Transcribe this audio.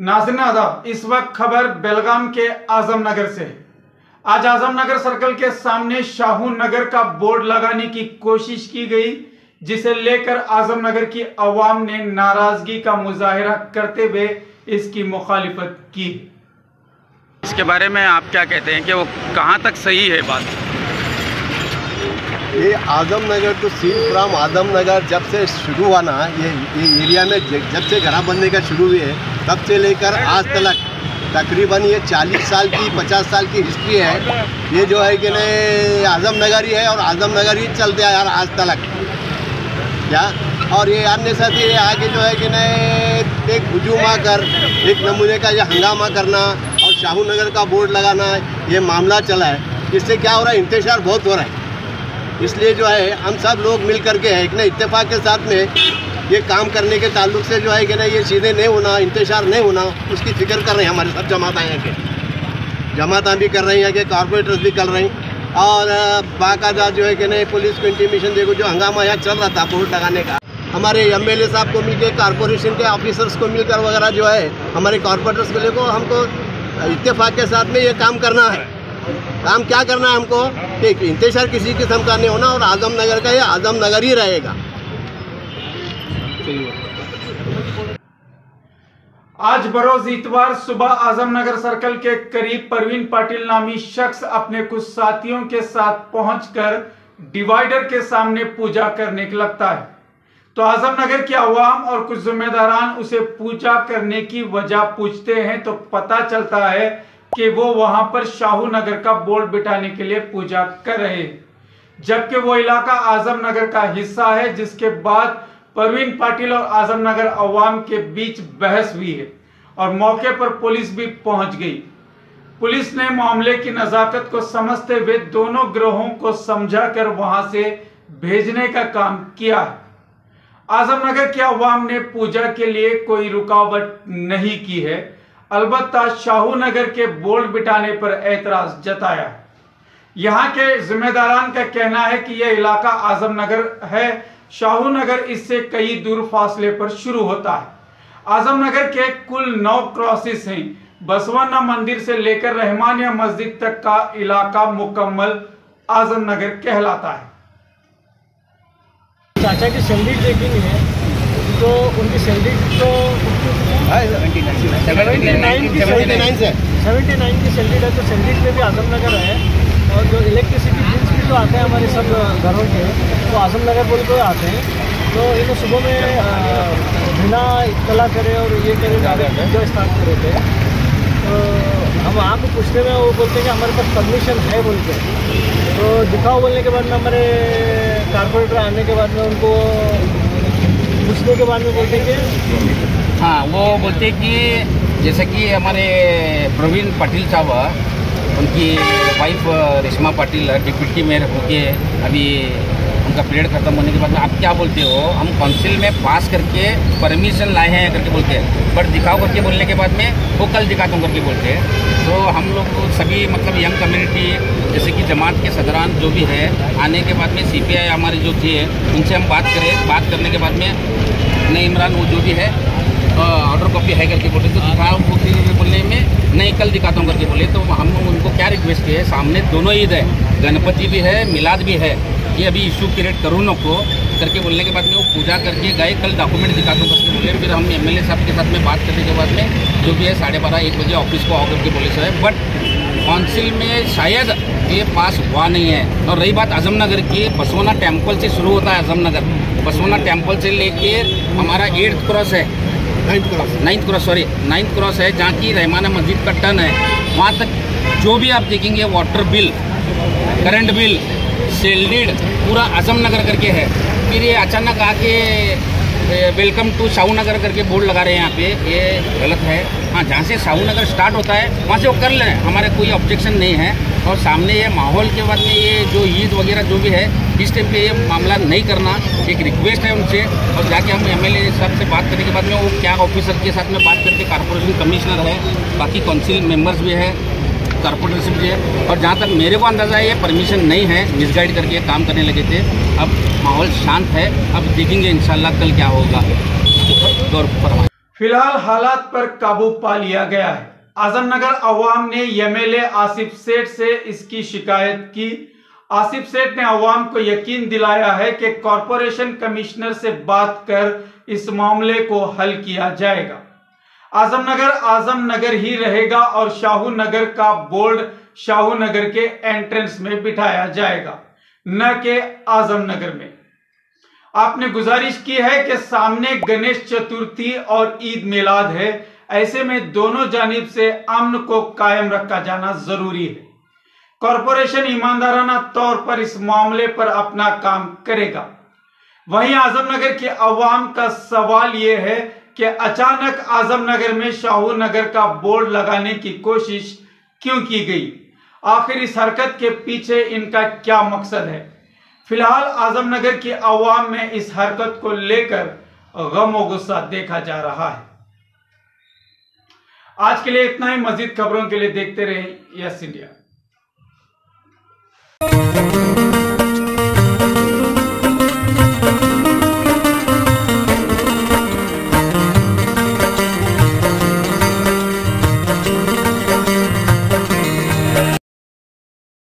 नाज़रीन आदाब, इस वक्त खबर बेलगाम के आजमनगर से। आज आजमनगर सर्कल के सामने शाहू नगर का बोर्ड लगाने की कोशिश की गई, जिसे लेकर आजमनगर की अवाम ने नाराजगी का मुजाहिरा करते हुए इसकी मुखालिफत की। इसके बारे में आप क्या कहते हैं कि वो कहां तक सही है बात? ये आजमनगर तो सीन फ्राम आजमनगर जब से शुरू हुआ ना, ये एरिया में जब से घर बनने का शुरू हुए तब से लेकर आज तक तकरीबन ये 40 साल की 50 साल की हिस्ट्री है। ये जो है कि नहीं आजमनगर ही है और आजमनगर ही चलते हैं यार आज तक क्या। और ये अन्य साथ ये आगे जो है कि नहीं एक हुजूम आकर एक नमूने का ये हंगामा करना और शाहू नगर का बोर्ड लगाना, ये मामला चला है। इससे क्या हो रहा है, इंतशार बहुत हो रहा है। इसलिए जो है हम सब लोग मिल करके एक ना इत्तेफाक के साथ में ये काम करने के ताल्लुक से जो है कि ना ये सीधे नहीं होना, इंतशार नहीं होना, उसकी फिक्र कर रहे हैं हमारे सब जमातें हैं कि जमातें भी कर रही हैं कि कॉर्पोरेटर्स भी कर रही हैं। और बाकायदा जो है कि नहीं पुलिस को इंटीमेशन देखो, जो हंगामा यहाँ चल रहा था बोर्ड लगाने का, हमारे एमएलए साहब को मिलकर कॉर्पोरेशन के ऑफिसर्स को मिलकर वगैरह जो है हमारे कॉर्पोरेटर्स मिले को हमको इत्तेफाक के साथ में ये काम करना है। काम क्या करना है हमको कि इंतजार किसी किस्म का नहीं होना और आजमनगर का ये आजमनगर ही रहेगा। आज बरोज इतवार सुबह आजमनगर सर्कल के करीब परवीन पाटिल नामी शख्स अपने कुछ साथियों के साथ पहुंचकर डिवाइडर के सामने पूजा करने लगता है, तो आजमनगर के अवाम और कुछ जिम्मेदारान उसे पूजा करने की वजह पूछते हैं, तो पता चलता है कि वो वहां पर शाहू नगर का बोर्ड बिठाने के लिए पूजा कर रहे हैं, जबकि वो इलाका आजमनगर का हिस्सा है। जिसके बाद परवीन पाटिल और आजमनगर अवाम के बीच बहस हुई है और मौके पर पुलिस भी पहुंच गई। पुलिस ने मामले की नजाकत को समझते हुए दोनों गिरोहों को समझाकर वहां से भेजने का काम किया है। आजमनगर के अवाम ने पूजा के लिए कोई रुकावट नहीं की है, अलबत्ता शाहू नगर के बोर्ड बिठाने पर एतराज जताया है। यहाँ के जिम्मेदारान का कहना है कि यह इलाका आजमनगर है, शाहू नगर इससे कई दूर फासले पर शुरू होता है। आजमनगर के कुल 9 क्रॉसेस हैं। बसवन्ना मंदिर से लेकर रहमानिया मस्जिद तक का इलाका मुकम्मल आजमनगर कहलाता है। चाचा की सैलरी चेकिंग है, तो उनकी सैलरी तो 79 की सैलरी है, तो सैलरी में भी आजमनगर है। और जो इलेक्ट्रिसिटी बिल्स भी तो आते हैं हमारे सब घरों के, तो आजमनगर बोल के आते हैं। तो इन्हें सुबह में बिना इत्तला करे और ये करे जो स्टार्ट करे थे, तो हम वहाँ को पूछते में वो बोलते हैं कि हमारे पास परमिशन है बोल के। तो दिखाओ बोलने के बाद में हमारे कारपोरेटर आने के बाद में उनको पूछने के बाद में बोलते हैं कि हाँ, वो बोलते कि जैसे कि हमारे प्रवीण पाटिल साहब, उनकी wife Reshma Patil deputy mayor होके अभी उनका पीरियड खत्म होने के बाद में आप क्या बोलते हो, हम काउंसिल में पास करके परमिशन लाए हैं करके बोलते हैं, बट दिखाओ करके बोलने के बाद में वो कल दिखाता हूँ करके बोलते हैं। तो हम लोग सभी मतलब यंग कम्युनिटी जैसे कि जमात के सदरान जो भी है, आने के बाद में CPI हमारे जो थे उनसे हम बात करने के बाद में नहीं इमरान वो जो भी है ऑर्डर कॉपी है करके बोले, तो दिखाओ बोलने में नहीं कल दिखाता हूँ करके बोले। तो हम उनको क्या रिक्वेस्ट किए, सामने दोनों ईद है, गणपति भी है, मिलाद भी है, ये अभी इशू क्रिएट करूँ न को करके बोलने के बाद में वो पूजा करके गए, कल डॉक्यूमेंट दिखाता हूँ करके बोले। फिर हम MLA साहब के साथ में बात करने के बाद में जो भी है 12:30-1 बजे ऑफिस को आओ करके बोले सर, बट काउंसिल में शायद ये पास हुआ नहीं है। और रही बात आजमनगर की, बसवन्ना टेम्पल से शुरू होता है आजमनगर, बसवन्ना टेम्पल से लेके हमारा 8th क्रॉस है, 9th क्रॉस है, जहाँ की रहमानिया मस्जिद का टर्न है, वहाँ तक जो भी आप देखेंगे वाटर बिल, करंट बिल, सेल्डिड पूरा आजमनगर करके है। फिर ये अचानक आके वेलकम टू शाहू नगर करके बोर्ड लगा रहे हैं यहाँ पे, ये गलत है। हाँ, जहाँ से शाहू नगर स्टार्ट होता है वहाँ से वो कर लें, हमारे कोई ऑब्जेक्शन नहीं है। और सामने ये माहौल के बाद में ये जो ईद वगैरह जो भी है, इस टाइम पे ये मामला नहीं करना, एक रिक्वेस्ट है उनसे। और जाके हम MLA साहब से बात करने के बाद में वो क्या ऑफिसर के साथ में बात करके, कॉर्पोरेशन कमिश्नर है, बाकी काउंसिल मेंबर्स भी है, कॉर्पोरेशन भी है। और जहाँ तक मेरे को अंदाज़ा है ये परमिशन नहीं है, मिसगाइड करके काम करने लगे थे। अब माहौल शांत है, अब देखेंगे इंशाल्लाह कल क्या होगा। गौर फरमाएं। फिलहाल हालात पर काबू पा लिया गया है। आजमनगर अवाम ने एमएलए आसिफ सेठ से इसकी शिकायत की। आसिफ सेठ ने अवाम को यकीन दिलाया है कि कॉरपोरेशन कमिश्नर से बात कर इस मामले को हल किया जाएगा। आजमनगर आजमनगर ही रहेगा और शाहू नगर का बोर्ड शाहू नगर के एंट्रेंस में बिठाया जाएगा, न कि आजमनगर में। आपने गुजारिश की है कि सामने गणेश चतुर्थी और ईद मिलाद है, ऐसे में दोनों जानिब से अमन को कायम रखा जाना जरूरी है। कॉरपोरेशन ईमानदाराना तौर पर इस मामले पर अपना काम करेगा। वहीं आजमनगर के अवाम का सवाल यह है कि अचानक आजमनगर में शाहू नगर का बोर्ड लगाने की कोशिश क्यों की गई? आखिर इस हरकत के पीछे इनका क्या मकसद है? फिलहाल आजमनगर की अवाम में इस हरकत को लेकर गम और गुस्सा देखा जा रहा है। आज के लिए इतना ही। मजीद खबरों के लिए देखते रहिए यस इंडिया।